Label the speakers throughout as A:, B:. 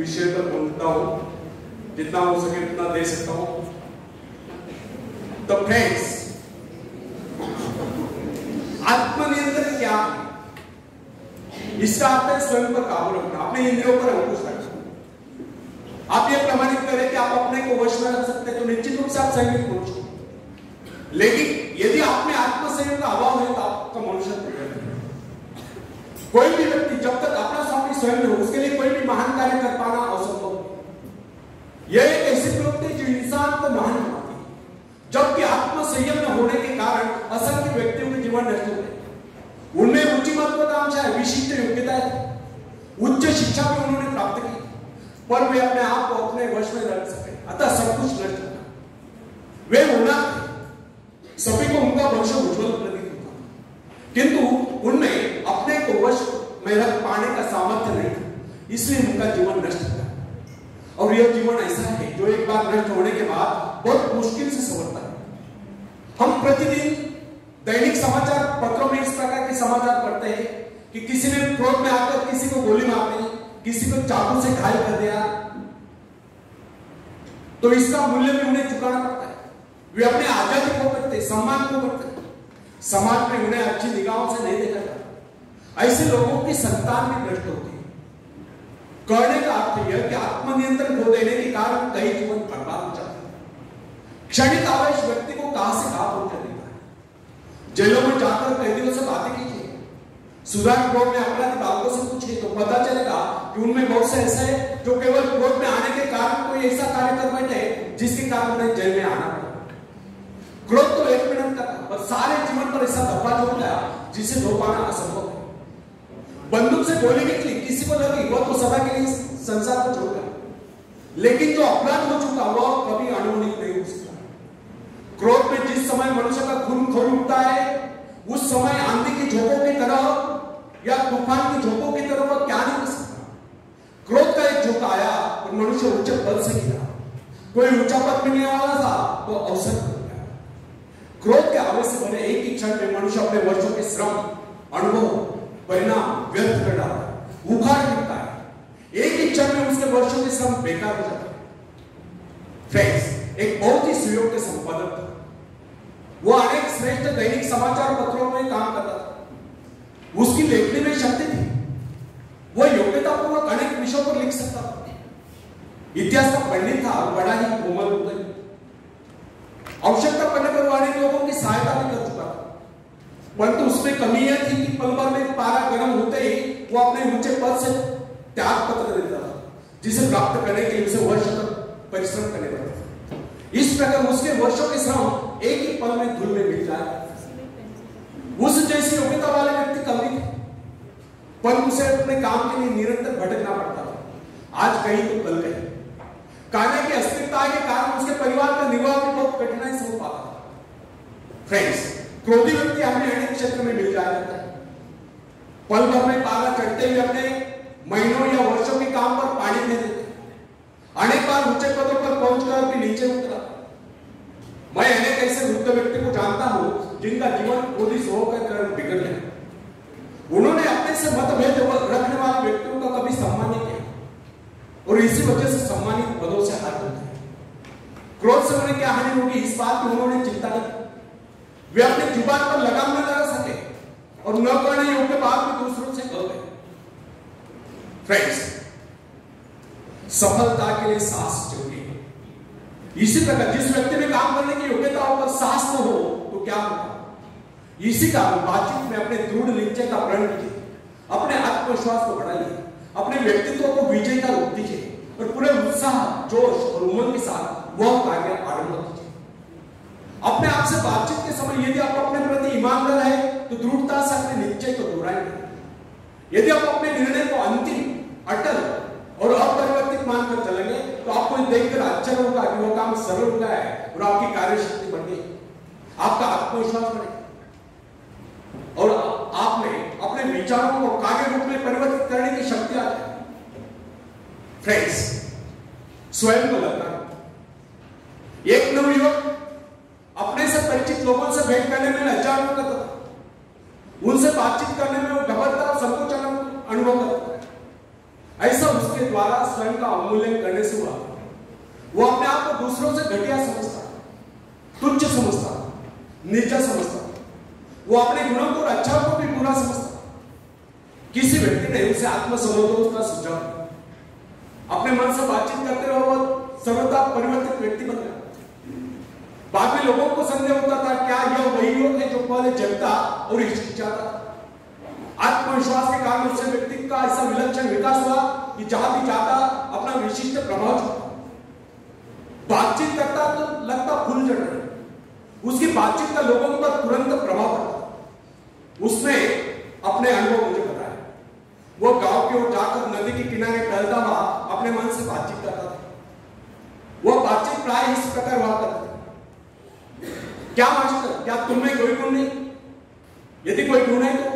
A: विषय पर बोलता हूं, जितना हो सके उतना दे सकता हूं। तो फ्रेंड्स, आत्मनियंत्रण क्या है? इसका अर्थ है स्वयं पर काबू रखना, अपने इंद्रियों पर अंकुश रखना। आप ये प्रमाणित करें कि आप अपने को वश में रख सकते हैं तो निश्चित रूप से आप संयमित पुरुष हो। लेकिन यदि आप में आत्मसंयम का अभाव है तो आपका मनुष्यत्व नहीं। कोई भी व्यक्ति जब तक अपना स्वामी स्वयं हो, उसके लिए कोई भी महान कार्य कर पाना असंभव है। यह एक ऐसी प्रवृत्ति जो इंसान को महान बनाती है, जबकि आत्मसंयम न होने के कारण असंख्य व्यक्तियों के जीवन नष्ट हो गए। उनमें उच्च महत्वाकांक्षा है, विशिष्ट योग्यता है, उच्च शिक्षा भी उन्होंने प्राप्त की, पर वे अपने आप को अपने वश में रख सके, अतः सब कुछ नष्ट होगा। वे होना सभी को उनका भविष्य उज्जवल प्रतीत होता, किंतु उनमें अपने को वश में रख पाने का सामर्थ्य नहीं था, इसलिए उनका जीवन नष्ट हुआ। और यह जीवन ऐसा है जो एक बार नष्ट होने के बाद बहुत मुश्किल से संवरता है। हम प्रतिदिन दैनिक समाचार पत्रों में इस प्रकार के समाचार पढ़ते हैं कि किसी ने क्रोध में आकर किसी को गोली मार दी, किसी को चाकू से घायल कर दिया, तो इसका मूल्य भी उन्हें चुकाना पड़ता है। वे अपने आजादी को करते, सम्मान को करते, समाज में उन्हें अच्छी निगाहों से नहीं देखा जाता। ऐसे लोगों की संतान भी नष्ट होती है। कहने का अर्थ यह कि आत्मनियंत्रण खो देने के कारण कई जीवन बर्बाद हो जाते हैं। क्षणिक आवेश व्यक्ति को कहां से कहां पहुंचा देता है। जेलों में जाकर कैदियों से बातें कीजिए, सुधार क्रोध में अपराधी बालकों से पूछिए तो पता चलेगा कि उनमें बहुत से ऐसे हैं जो केवल क्रोध में आने के कारण कोई ऐसा कार्य कर बैठे जिसके कारण उन्हें जेल में आना पड़ा। क्रोध तो 1 मिनट का था, पर सारे जीवन पर ऐसा धब्बा जोड़ गया जिसे धो पाना असंभव है। बंदूक से गोली निकली, किसी को लगी, वह तो सदा के लिए संसार को छोड़ गया, लेकिन जो अपराध हो चुका वह कभी अनमोनित नहीं हो सकता। क्रोध में जिस समय मनुष्य का खून खोल उठता है, उस समय आंधी की झोंकों की तरह या तूफान की झोंकों की तरह वह क्या नहीं कर सकता। क्रोध का एक झोंका आया और मनुष्य ऊंचे पद से गिरा। कोई ऊंचा पद मिलने वाला था तो अवसर बन गया। क्रोध के आवेश से भरे एक ही क्षण में मनुष्य अपने वर्षों के श्रम, अनुभव, परिणाम व्यर्थ कर डालता है, उखाड़ देता है। एक ही क्षण में उसके वर्षों के श्रम बेकार हो जाते हैं। फ्रेंड्स, एक बहुत ही सुयोग्य संपादक था। वो अनेक श्रेष्ठ दैनिक समाचार पत्रों में काम करता था। उसकी लेखनी में शक्ति थी। वो योग्यतापूर्वक अनेक विषयों पर लिख सकता था। इतिहास का पंडित था और बड़ा ही कोमल उदय। आवश्यकता पड़ने पर वो अनेक लोगों की सहायता भी कर चुका था, परंतु उसमें कमी यह थी कि पल भर में पारा गर्म होते ही वो अपने ऊंचे पद से त्याग पत्र देता था, जिसे प्राप्त करने के लिए उसे वर्ष तक परिश्रम करने पड़ता था। इस प्रकार उसके वर्षों के श्रम एक ही पल में धूल में मिल जाए। उस जैसी योग्यता वाले व्यक्ति कभी थे, पर उसे अपने काम के लिए निरंतर भटकना पड़ता था। आज कहीं तो कल कहीं। कार्य की अस्थिरता के कारण उसके परिवार का निर्वाह भी बहुत कठिनाई से हो पाता था। फ्रेंड्स, क्रोधी व्यक्ति हमें अनेक क्षेत्र में मिल जाया करता है। पल भर में पारा चढ़ते हुए अपने महीनों या वर्षों के काम पर पानी दे देते। अनेक बार ऊंचे पदों पर पहुंचकर भी नीचे उतरा। मैं अनेक ऐसे वृद्ध व्यक्ति को जानता हूं जिनका जीवन क्रोधी होकर बिगड़ गया। उन्होंने अपने से मतभेद रखने वाले व्यक्तियों का कभी सम्मान नहीं किया और इसी वजह से सम्मानित पदों से हाथ धोते हैं। क्रोध से उन्हें क्या हानि होगी इस बात की उन्होंने चिंता नहीं की। वे अपने जुबान पर लगाम न लगा सके और न करने योग्य बात भी दूसरों से कर गए। फ्रेंड्स, सफलता के लिए साहस जरूरी है। इसी प्रकार जिस व्यक्ति में काम करने की योग्यता हो पर साहस न हो तो क्या होगा। इसी कारण बातचीत में अपने दृढ़ निश्चय का प्रण कीजिए, अपने आत्मविश्वास को बढ़ाइए, अपने व्यक्तित्व को विजय का रूप दीजिए और पूरे उत्साह, जोश और उमंग के साथ वह कार्य आरंभ कीजिए। अपने आप से बातचीत के समय यदि आप अपने प्रति ईमानदार है तो दृढ़ता से अपने निश्चय को दोहराएंगे। यदि आप अपने निर्णय को अंतिम, अटल और अपरिवर्तित मानकर चलेंगे तो आपको देखकर आश्चर्य होगा कि वह काम सरल हो गया है और आपकी कार्यशक्ति बढ़ गई, आपका आत्मविश्वास बढ़ेगा और आप में अपने विचारों को कार्य रूप में परिवर्तित करने की शक्ति आ जाए। फ्रेंड्स, स्वयं को लगता है एक नवयुवक अपने से परिचित लोगों से भेंट करने में लज्जा अनुभव करता था। उनसे बातचीत करने में वो घबराता और संकोच अनुभव करता था। ऐसा उसके द्वारा स्वयं स्वयं का अवमूल्यन करने से हुआ। वो अपने आप को दूसरों से घटिया समझता, तुच्छ समझता, नीचा समझता। वो अपने गुणों को और अच्छाओं को भी बुरा समझता। किसी व्यक्ति ने उसे आत्मसंबोधन का सुझाव, अपने मन से बातचीत करते रहो, वो सर्वथा परिवर्तित व्यक्ति बन गया। बाद में लोगों को संदेह होता था क्या यह वही लोग है जो पहले जगता और हिचकिचाता। आत्मविश्वास के कारण उससे व्यक्ति का ऐसा विलक्षण विकास हुआ कि जहां भी जाता अपना विशिष्ट प्रभाव छोड़ता। बातचीत करता तो लगता फूल चढ़ रहे, उसकी बातचीत का लोगों पर तुरंत प्रभाव पड़ता। उसने अपने अनुभव मुझे बताया। वो गांव की ओर जाकर नदी के किनारे टहलता हुआ अपने मन से बातचीत करता था। वो बातचीत प्राय इस प्रकार हुआ करती, क्या मास्टर, क्या तुम में कोई गुण नहीं? यदि कोई गुण है तो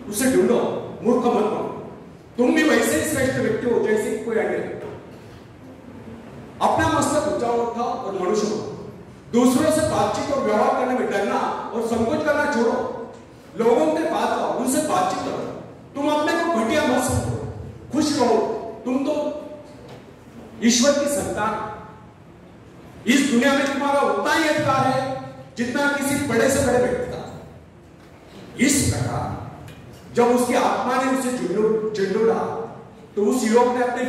A: उसे ढूंढो, मूर्ख मत बनो। तुम भी वैसे ही श्रेष्ठ व्यक्ति हो जैसे कोई अन्य। अपना मस्तक ऊंचा उठा और मनुष्य हो। दूसरों से बातचीत और व्यवहार करने में डरना और संकोच करना छोड़ो। लोगों के पास आओ, उनसे बातचीत करो। तुम अपने को घटिया मत समझो, खुश रहो। तुम तो ईश्वर की संतान। इस दुनिया में तुम्हारा उतना ही अधिकार है जितना किसी बड़े से बड़े व्यक्ति का। इस प्रकार जब उसकी आत्मा ने उसे झुंझुड़ा तो उस युवक ने अपने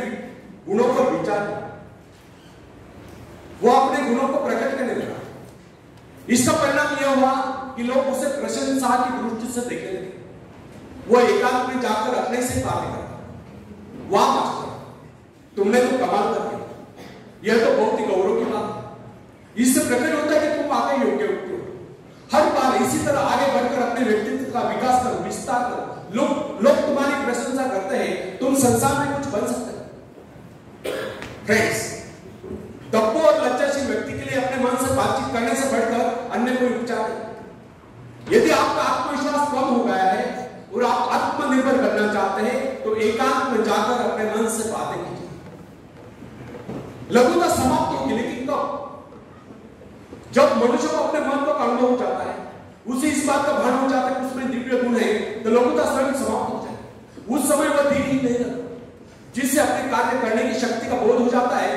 A: गुणों पर विचार किया। वो अपने गुणों को प्रकट करने लगा। इसका परिणाम यह हुआ कि लोग उसे प्रशंसा की दृष्टि से देखने लगे। वो एकांत में जाकर अपने से बातें करता, वाह मास्टर, तुमने तो कमाल कर दिया, यह तो बहुत ही गौरव की बात है। इससे प्रकट होता है कि तुम आगे योग्य व्यक्ति हो। हर बार इसी तरह आगे बढ़कर अपने व्यक्तित्व का विकास करो, विस्तार करो। लोग तुम्हारी प्रशंसा करते हैं, तुम संसार में कुछ बन सकते हो। फ्रेंड्स, दब्बो और लज्जाशील व्यक्ति के लिए अपने मन से बातचीत करने से बढ़कर अन्य कोई उपचार नहीं। यदि आपका आत्मविश्वास कम हो गया है और आप आत्मनिर्भर बनना चाहते हैं तो एकांत में जाकर अपने मन से बातें कीजिए। लघुता समाप्त होगी, लेकिन कब? जब मनुष्य को अपने मन का अनुभव हो जाता है, उसे इस बात का भान हो जाता है कि उसमें दिव्य गुण है, तो लघुता स्वयं समाप्त हो जाए। उस समय वह धीरे नहीं रहता। जिससे अपने कार्य करने की शक्ति का बोध हो जाता है